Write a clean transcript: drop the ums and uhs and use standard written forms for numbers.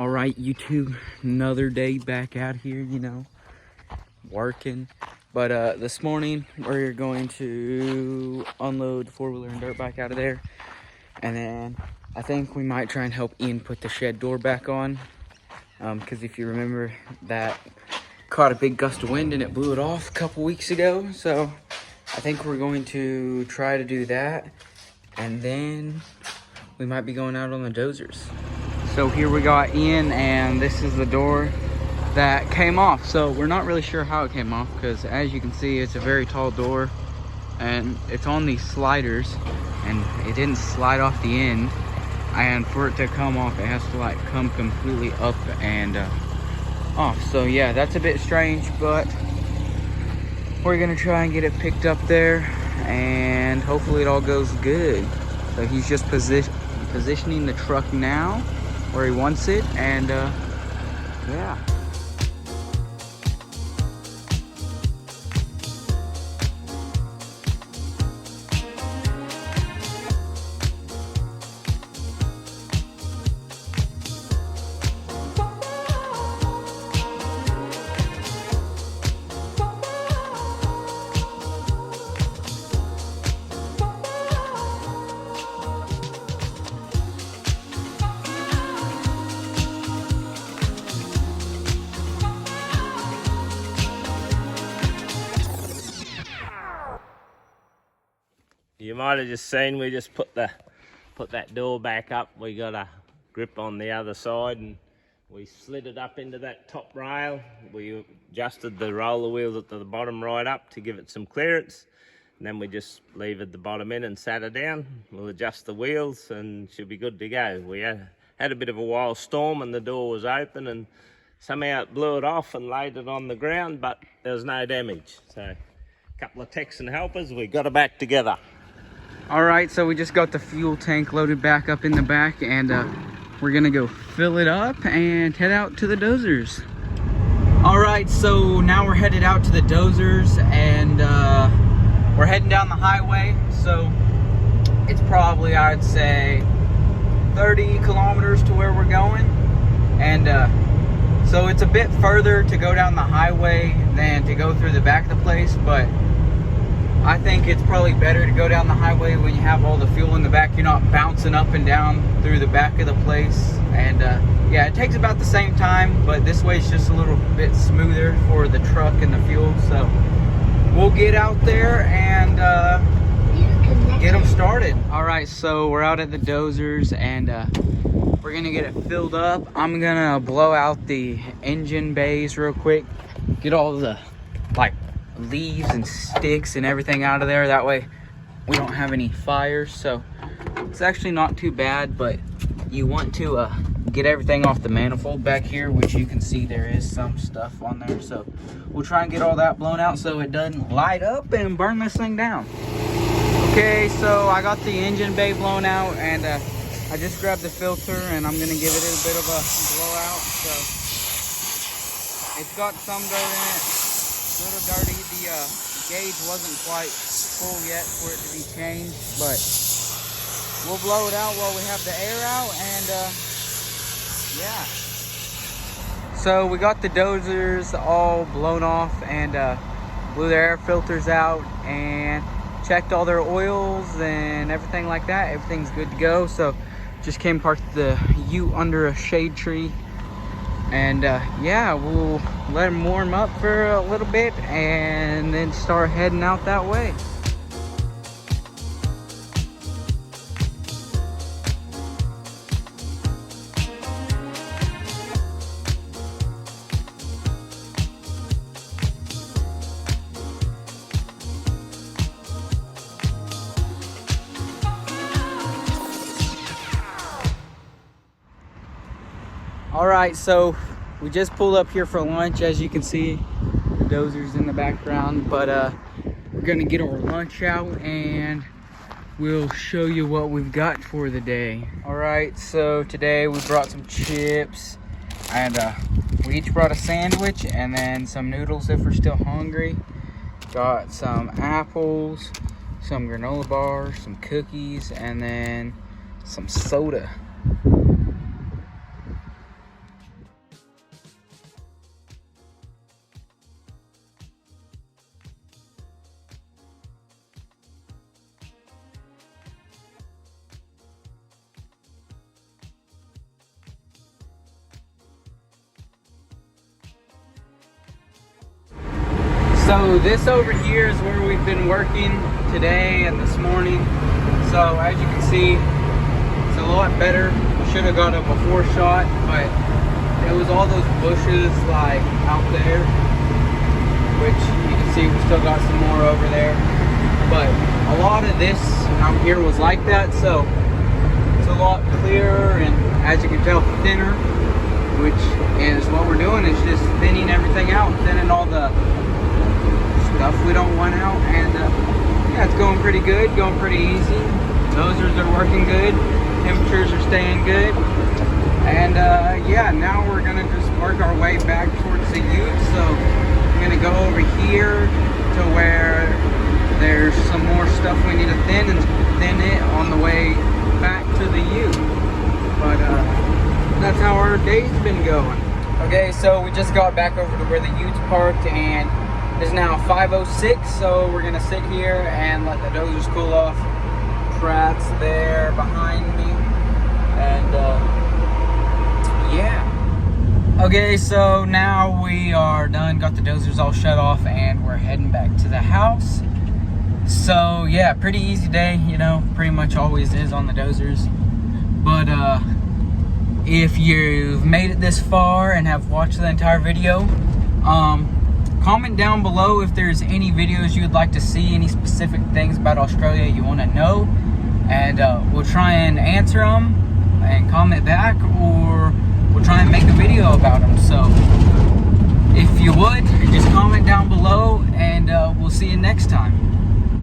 All right, YouTube, another day back out here, working. But this morning we're going to unload the four-wheeler and dirt bike out of there. And then I think we might try and help Ian put the shed door back on. Because if you remember, that caught a big gust of wind and it blew it off a couple weeks ago. So I think we're going to try to do that. And then we might be going out on the dozers. So here we got Ian, and this is the door that came off. So we're not really sure how it came off, because as you can see, it's a very tall door and it's on these sliders, and it didn't slide off the end. And for it to come off, it has to like come completely up and off. So yeah, that's a bit strange, but we're gonna try and get it picked up there, and hopefully it all goes good. So he's just positioning the truck now where he wants it, and yeah. You might have just seen we just put that door back up. We got a grip on the other side and we slid it up into that top rail. We adjusted the roller wheels at the bottom right up to give it some clearance, and then we just levered the bottom in and sat it down. We'll adjust the wheels and should be good to go. We had a bit of a wild storm and the door was open, and somehow it blew it off and laid it on the ground, but there was no damage. So a couple of techs and helpers, we got it back together. All right, so we just got the fuel tank loaded back up in the back, and we're gonna go fill it up and head out to the dozers. All right, so now we're headed out to the dozers, and we're heading down the highway. So it's probably, I'd say, 30 kilometers to where we're going. And so it's a bit further to go down the highway than to go through the back of the place, but I think it's probably better to go down the highway when you have all the fuel in the back. You're not bouncing up and down through the back of the place. And yeah, it takes about the same time, but this way it's just a little bit smoother for the truck and the fuel. So we'll get out there and get them started. All right, so we're out at the dozers, and we're gonna get it filled up. I'm gonna blow out the engine bays real quick, get all the leaves and sticks and everything out of there. That way we don't have any fires. So it's actually not too bad, but you want to get everything off the manifold back here, which you can see there is some stuff on there. So we'll try and get all that blown out so it doesn't light up and burn this thing down. Okay, so I got the engine bay blown out, and I just grabbed the filter and I'm gonna give it a bit of a blowout. So it's got some dirt in it, a little dirty. The gauge wasn't quite full yet for it to be changed, but we'll blow it out while we have the air out, and yeah. So we got the dozers all blown off, and blew their air filters out and checked all their oils and everything like that. Everything's good to go. So just came parked the ute under a shade tree, and yeah, we'll let them warm up for a little bit and then start heading out that way. All right, so we just pulled up here for lunch. As you can see, the dozers in the background, but we're gonna get our lunch out and we'll show you what we've got for the day. All right, so today we brought some chips, and we each brought a sandwich and then some noodles if we're still hungry. Got some apples, some granola bars, some cookies, and then some soda. So this over here is where we've been working today and this morning. So as you can see, it's a lot better. Should have got a before shot, but it was all those bushes like out there, which you can see we still got some more over there. But a lot of this out here was like that, so it's a lot clearer and, as you can tell, thinner, which is what we're doing, is just thinning everything out, thinning all the stuff we don't want out. And yeah, it's going pretty good, going pretty easy. Dozers are working good, temperatures are staying good. And yeah, now we're gonna just work our way back towards the ute. So I'm gonna go over here to where there's some more stuff we need to thin, and thin it on the way back to the ute. But that's how our day's been going. Okay, so we just got back over to where the ute's parked, and it's now 5:06, so we're gonna sit here and let the dozers cool off. Pratt's there behind me, and yeah. Okay, so now we are done, got the dozers all shut off, and we're heading back to the house. So yeah, pretty easy day, you know, pretty much always is on the dozers. But if you've made it this far and have watched the entire video, comment down below if there's any videos you would like to see, any specific things about Australia you want to know, and we'll try and answer them and comment back, or we'll try and make a video about them. So if you would, just comment down below, and we'll see you next time.